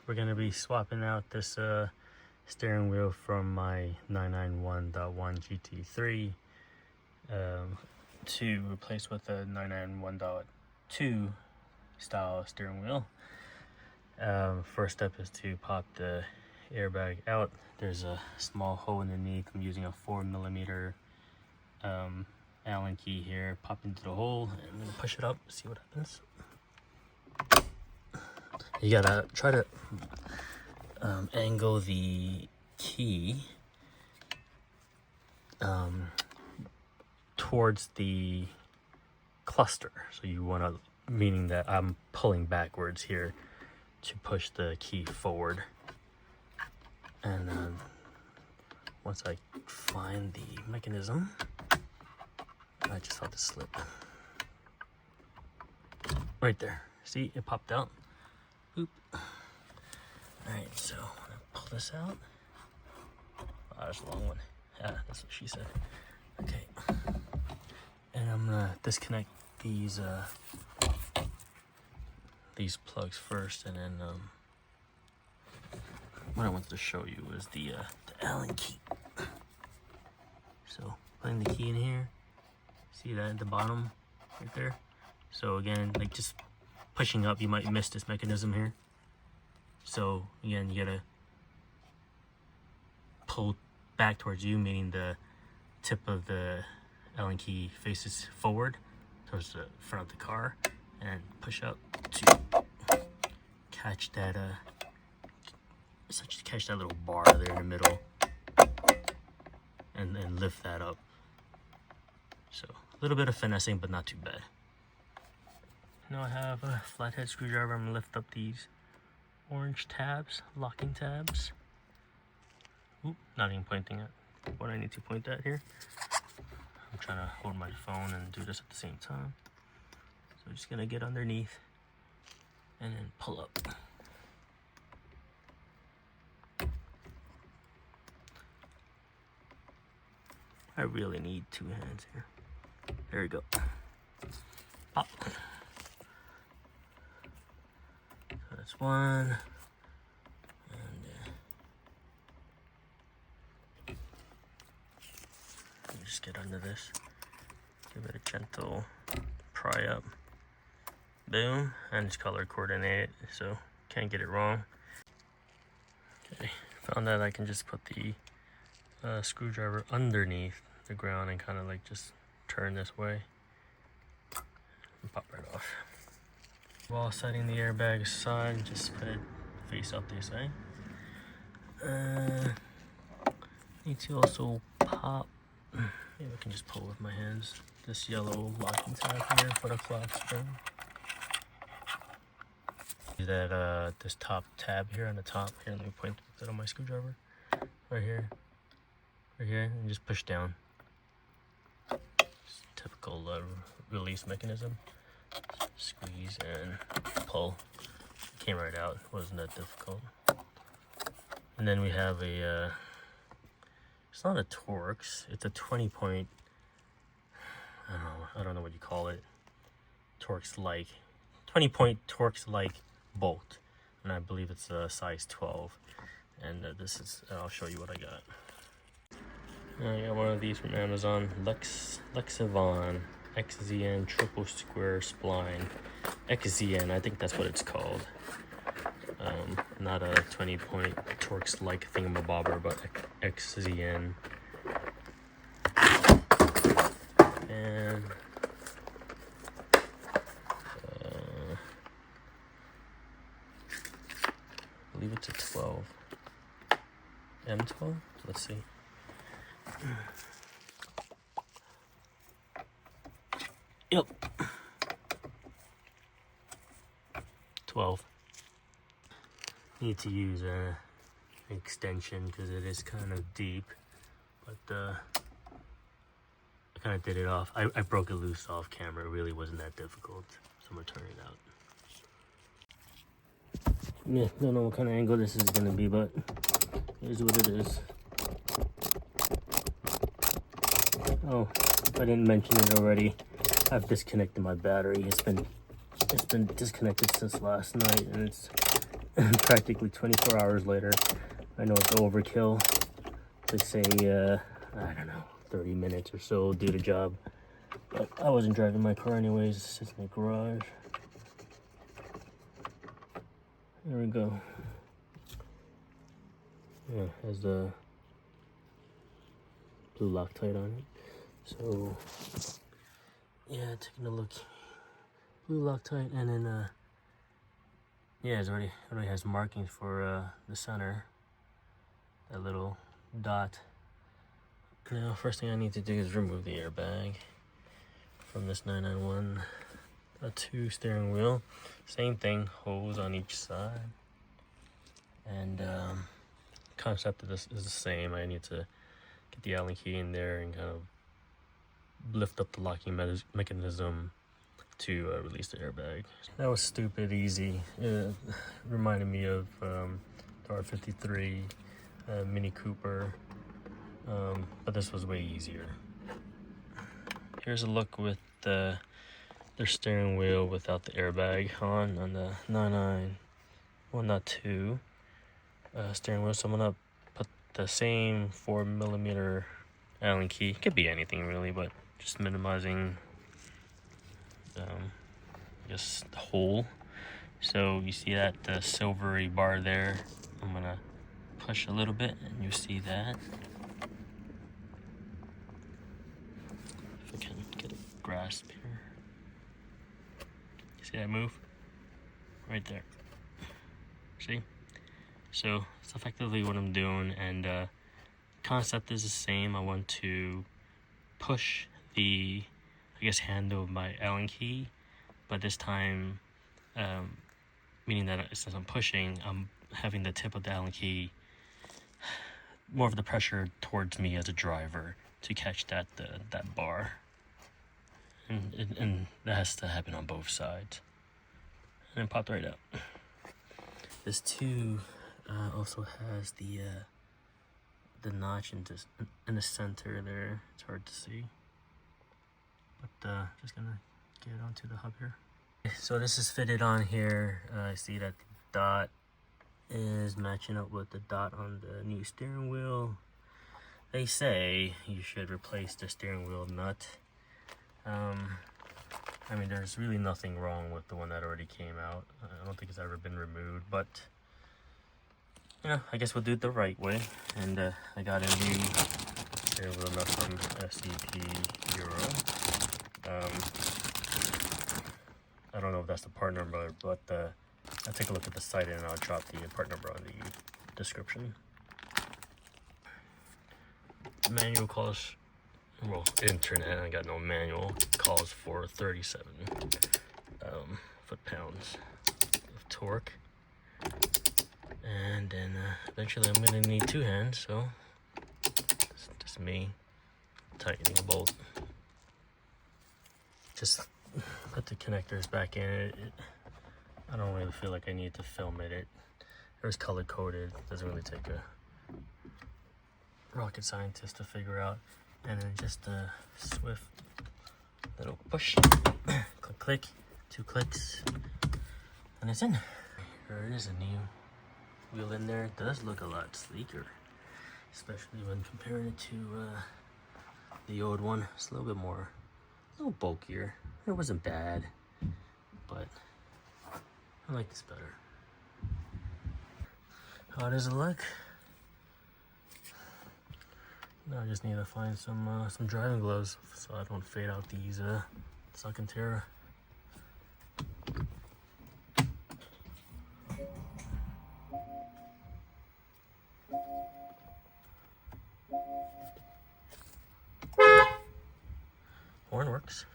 we're going to be swapping out this steering wheel from my 991.1 GT3 to replace with a 991.2 style steering wheel. First step is to pop the airbag out. There's a small hole underneath. I'm using a 4mm Allen key here. Pop into the hole and I'm gonna push it up, see what happens. You gotta try to angle the key towards the cluster. So you want to, meaning that I'm pulling backwards here to push the key forward. And once I find the mechanism, I just saw this slip right there. See, it popped out. Oop. Alright, so I'm gonna pull this out. Oh, that's a long one. Yeah, that's what she said. Okay. And I'm gonna disconnect these plugs first, and then what I wanted to show you is the Allen key. So putting the key in here, see that at the bottom right there. So again, like just pushing up, you might miss this mechanism here. So again, you gotta pull back towards you, meaning the tip of the Allen key faces forward towards the front of the car, and push up to catch that catch that little bar there in the middle, and then lift that up. So a little bit of finessing, but not too bad. Now I have a flathead screwdriver. I'm gonna lift up these orange tabs, locking tabs. Oop, not even pointing at what I need to point at here. I'm trying to hold my phone and do this at the same time. So I'm just gonna get underneath and then pull up. I really need two hands here. There we go. Pop. So that's one. And just get under this. Give it a gentle pry up. Boom. And it's color coordinated, so can't get it wrong. Okay, found that I can just put the screwdriver underneath the ground and kind of like just turn this way and pop right off. While setting the airbag aside, just put it face up this way. Need to also pop, maybe I can just pull with my hands, this yellow locking tab here for the clock spring. That this top tab here on the top here, let me point that on my screwdriver right here, and just push down. Just typical release mechanism. Squeeze and pull. Came right out. Wasn't that difficult. And then we have a it's not a Torx, it's a 20-point, I don't know what you call it, Torx-like, 20-point Torx-like bolt, and I believe it's a size 12. And this is, I'll show you what I got. I got one of these from Amazon, Lexivon XZN triple square spline. XZN, I think that's what it's called. Not a 20-point Torx-like thingamabobber, but XZN. And I believe it's a 12. M12? Let's see. Yep. 12. Need to use an extension because it is kind of deep, but I kind of did it off. I broke it loose off camera. It really wasn't that difficult, so I'm gonna turn it out. Yeah, don't know what kind of angle this is gonna be, but here's what it is. Oh, if I didn't mention it already, I've disconnected my battery. It's been disconnected since last night, and it's practically 24 hours later. I know it's overkill to say, I don't know, 30 minutes or so do the job. But I wasn't driving my car anyways, it sits in the garage. There we go. Yeah, has the blue Loctite on it. So, yeah, taking a look. Blue Loctite, and then, yeah, it already has markings for the center. That little dot. Now, first thing I need to do is remove the airbag from this 991-2 steering wheel. Same thing, hose on each side. And concept of this is the same. I need to get the Allen key in there and kind of lift up the locking mechanism to release the airbag. That was stupid easy. It reminded me of the R53 Mini Cooper, but this was way easier. Here's a look with their steering wheel without the airbag on the 991.2 steering wheel. So I'm gonna put the same 4mm Allen key. It could be anything really, but just minimizing just the hole. So you see that the silvery bar there. I'm gonna push a little bit and you see that. If I can get a grasp here. You see that move? Right there. See? So it's effectively what I'm doing, and concept is the same. I want to push the, I guess, handle of my Allen key, but this time, meaning that since I'm pushing, I'm having the tip of the Allen key more of the pressure towards me as a driver to catch that bar, and that has to happen on both sides, and it popped right out. This too also has the notch in the center there. It's hard to see, but just gonna get onto the hub here. So this is fitted on here. I see that the dot is matching up with the dot on the new steering wheel. They say you should replace the steering wheel nut. I mean, there's really nothing wrong with the one that already came out. I don't think it's ever been removed, but you know, I guess we'll do it the right way. And I got a new steering wheel nut from SCP Euro. I don't know if that's the part number, but I'll take a look at the site and I'll drop the part number on the description. Manual calls, well, internet, I got no manual, calls for 37 foot-pounds of torque. And then eventually I'm gonna need two hands, so it's just me tightening a bolt. Just put the connectors back in it. I don't really feel like I need to film it. It was color coded. Doesn't really take a rocket scientist to figure out. And then just a swift little push, click, click, 2 clicks, and it's in. There it is, a new wheel in there. It does look a lot sleeker, especially when comparing it to the old one. It's a little bit more, a little bulkier. It wasn't bad, but I like this better. How does it look? Now I just need to find some driving gloves so I don't fade out these Alcantara. Horn works.